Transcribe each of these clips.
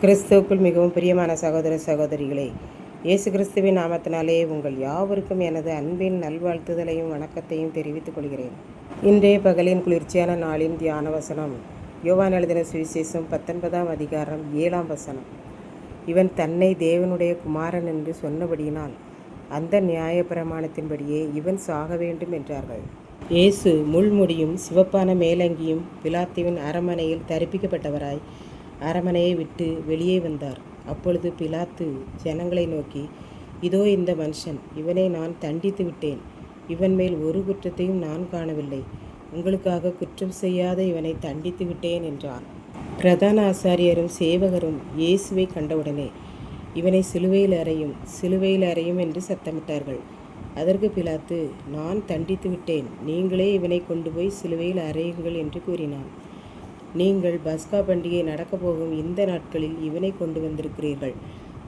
கிறிஸ்துவுக்குள் மிகவும் பிரியமான சகோதர சகோதரிகளே, இயேசு கிறிஸ்துவின் நாமத்தினாலே உங்கள் யாவருக்கும் எனது அன்பின் நல்வாழ்த்துதலையும் வணக்கத்தையும் தெரிவித்துக் கொள்கிறேன். இன்றைய பகலின் குளிர்ச்சியான நாளின் தியான வசனம் யோவான் எழுதின சுவிசேஷம் 19ஆம் அதிகாரம் 7ஆம் வசனம். இவன் தன்னை தேவனுடைய குமாரன் என்று சொன்னபடியினால் அந்த நியாய பிரமாணத்தின்படியே இவன் சாக வேண்டும் என்றார்கள். இயேசு முள்முடியும் சிவப்பான மேலங்கியும் பிலாத்துவின் அரமனையில் தரிப்பிக்கப்பட்டவராய் அரமனையை விட்டு வெளியே வந்தார். அப்பொழுது பிலாத்து ஜனங்களை நோக்கி, இதோ இந்த மனுஷன், இவனை நான் தண்டித்து விட்டேன். இவன் மேல் ஒரு குற்றத்தையும் நான் காணவில்லை. உங்களுக்காக குற்றம் செய்யாத இவனை தண்டித்து விட்டேன் என்றான். பிரதான ஆசாரியரும் சேவகரும் இயேசுவை கண்டவுடனே, இவனை சிலுவையில் அறையும், சிலுவையில் அறையும் என்று சத்தமிட்டார்கள். அதற்கு பிலாத்து, நான் தண்டித்து விட்டேன், நீங்களே இவனை கொண்டு போய் சிலுவையில் அறையுங்கள் என்று கூறினான். நீங்கள் பஸ்கா பண்டிகை நடக்கப் போகும் இந்த நாட்களில் இவனை கொண்டு வந்திருக்கிறீர்கள்.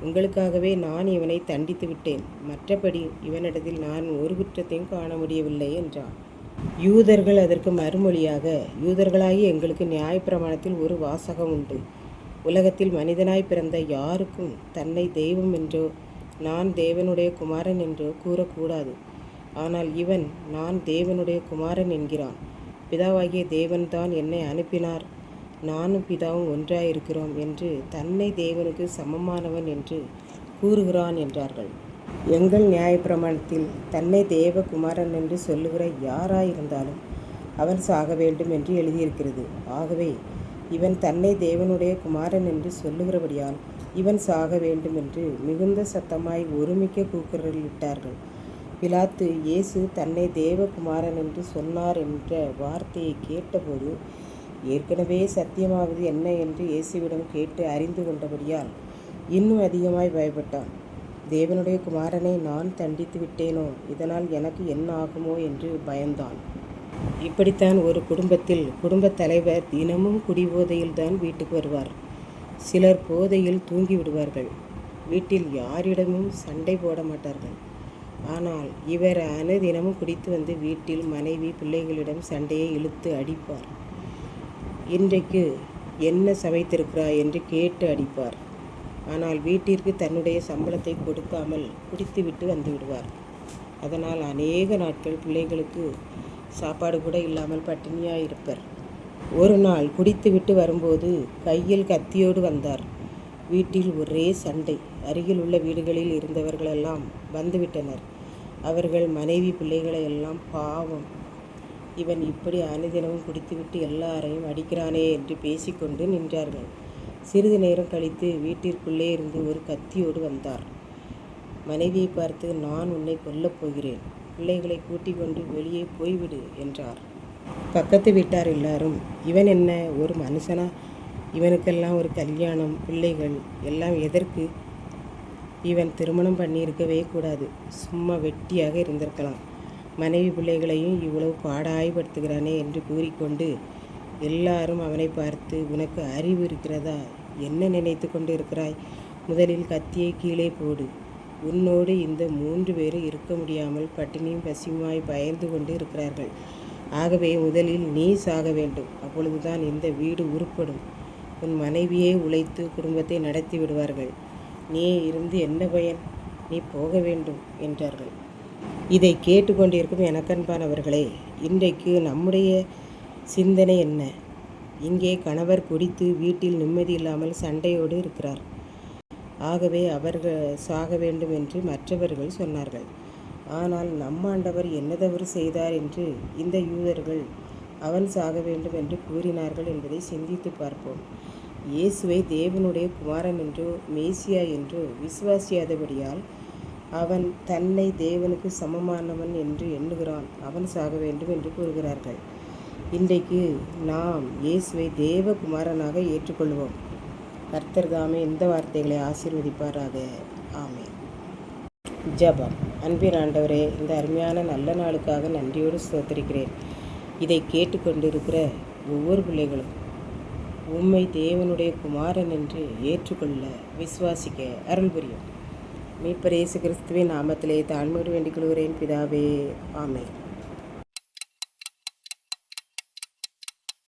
உங்களுக்காகவே நான் இவனை தண்டித்து விட்டேன். மற்றபடி இவனிடத்தில் நான் ஒரு குற்றத்தையும் காண முடியவில்லை என்றான். யூதர்கள் அதற்கு மறுமொழியாக, யூதர்களாகி எங்களுக்கு நியாயப்பிரமாணத்தில் ஒரு வாசகம் உண்டு. உலகத்தில் மனிதனாய் பிறந்த யாருக்கும் தன்னை தெய்வம் என்றோ நான் தேவனுடைய குமாரன் என்றோ கூறக்கூடாது. ஆனால் இவன் நான் தேவனுடைய குமாரன் என்கிறான். பிதாவாகிய தேவன்தான் என்னை அனுப்பினார், நானும் பிதாவும் ஒன்றாயிருக்கிறோம் என்று தன்னை தேவனுக்கு சமமானவன் என்று கூறுகிறான் என்றார்கள். எங்கள் நியாயப்பிரமாணத்தில் தன்னை தேவகுமாரன் என்று சொல்லுகிற யாராயிருந்தாலும் அவன் சாக வேண்டும் என்று எழுதியிருக்கிறது. ஆகவே இவன் தன்னை தேவனுடைய குமாரன் என்று சொல்லுகிறபடியால் இவன் சாக வேண்டும் என்று மிகுந்த சத்தமாய் ஒருமிக்க கூக்குரலிட்டார்கள். பிலாத்து இயேசு தன்னை தேவகுமாரன் என்று சொன்னார் என்ற வார்த்தையை கேட்டபோது ஏற்கனவே சத்தியமாவது என்ன என்று இயேசுவிடம் கேட்டு அறிந்து கொண்டபடியால் இன்னும் அதிகமாய் பயப்பட்டான். தேவனுடைய குமாரனை நான் தண்டித்து விட்டேனோ, இதனால் எனக்கு என்ன ஆகுமோ என்று பயந்தான். இப்படித்தான் ஒரு குடும்பத்தில் குடும்பத் தலைவர் தினமும் குடிபோதையில்தான் வீட்டுக்கு வருவார். சிலர் போதையில் தூங்கி விடுவார்கள். வீட்டில் யாரிடமும் சண்டை போட மாட்டார்கள். ஆனால் இவர் அனுதினமும் குடித்து வந்து வீட்டில் மனைவி பிள்ளைகளிடம் சண்டையை இழுத்து அடிப்பார். இன்றைக்கு என்ன சமைத்திருக்கிறாய் என்று கேட்டு அடிப்பார். ஆனால் வீட்டிற்கு தன்னுடைய சம்பளத்தை கொடுக்காமல் குடித்துவிட்டு வந்து விடுவார். அதனால் அநேக நாட்கள் பிள்ளைகளுக்கு சாப்பாடு கூட இல்லாமல் பட்டினியாக இருப்பர். ஒரு நாள் குடித்துவிட்டு வரும்போது கையில் கத்தியோடு வந்தார். வீட்டில் ஒரே சண்டை. அருகில் உள்ள வீடுகளில் இருந்தவர்களெல்லாம் வந்துவிட்டனர். அவர்கள் மனைவி பிள்ளைகளை எல்லாம் பாவம், இவன் இப்படி அனுதினமும் குடித்துவிட்டு எல்லாரையும் அடிக்கிறானே என்று பேசிக்கொண்டு நின்றார்கள். சிறிது நேரம் கழித்து வீட்டிற்குள்ளே இருந்து ஒரு கத்தியோடு வந்தார். மனைவியை பார்த்து, நான் உன்னை கொல்லப் போகிறேன், பிள்ளைகளை கூட்டிக் கொண்டு வெளியே போய்விடு என்றார். பக்கத்து வீட்டார் எல்லாரும், இவன் என்ன ஒரு மனுஷனா? இவனுக்கெல்லாம் ஒரு கல்யாணம், பிள்ளைகள் எல்லாம் எதற்கு? இவன் திருமணம் பண்ணியிருக்கவே கூடாது, சும்மா வெட்டியாக இருந்திருக்கலாம். மனைவி பிள்ளைகளையும் இவ்வளவு பாடாய்படுத்துகிறானே என்று கூறிக்கொண்டு எல்லாரும் அவனை பார்த்து, உனக்கு அறிவு இருக்கிறதா? என்ன நினைத்து கொண்டு இருக்கிறாய்? முதலில் கத்தியை கீழே போடு. உன்னோடு இந்த 3 பேரும் இருக்க முடியாமல் பட்டினியும் பசியுமாய் பயந்து கொண்டு இருக்கிறார்கள். ஆகவே முதலில் நீ சாக வேண்டும். அப்பொழுதுதான் இந்த வீடு உருப்படும். உன் மனைவியே உழைத்து குடும்பத்தை நடத்தி விடுவார்கள். நீ இருந்து என்ன பயன்? நீ போக வேண்டும் என்றார்கள். இதை கேட்டுக்கொண்டிருக்கும் எனக்கன்பானவர்களே, இன்றைக்கு நம்முடைய சிந்தனை என்ன? இங்கே கணவர் குடித்து வீட்டில் நிம்மதி இல்லாமல் சண்டையோடு இருக்கிறார். ஆகவே அவர்கள் சாக வேண்டும் என்று மற்றவர்கள் சொன்னார்கள். ஆனால் நம் ஆண்டவர் என்ன தவறு செய்தார் என்று இந்த யூதர்கள் அவன் சாக வேண்டும் என்று கூறினார்கள் என்பதை சிந்தித்து பார்ப்போம். இயேசுவை தேவனுடைய குமாரன் என்றோ மேசியா என்றோ விசுவாசியாதபடியால் அவன் தன்னை தேவனுக்கு சமமானவன் என்று எண்ணுகிறான். அவன் சாக வேண்டும் என்று கூறுகிறார்கள். இன்றைக்கு நாம் இயேசுவை தேவகுமாரனாக ஏற்றுக்கொள்வோம். கர்த்தர் தாமே இந்த வார்த்தைகளை ஆசீர்வதிப்பாராக. ஆமென். ஜெபம். அன்பின் ஆண்டவரே, இந்த அருமையான நல்ல நாளுக்காக நன்றியோடு ஸ்தோத்திரிக்கிறேன். இதை கேட்டுக்கொண்டிருக்கிற ஒவ்வொரு பிள்ளைகளும் உம்மை தேவனுடைய குமாரன் என்று ஏற்றுக்கொள்ள விசுவாசிக்க அருள் புரியும். மீட்பர் இயேசு கிறிஸ்துவின் நாமத்திலே தாழ்மையோடு வேண்டிக் கொள்கிறேன் பிதாவே. ஆமென்.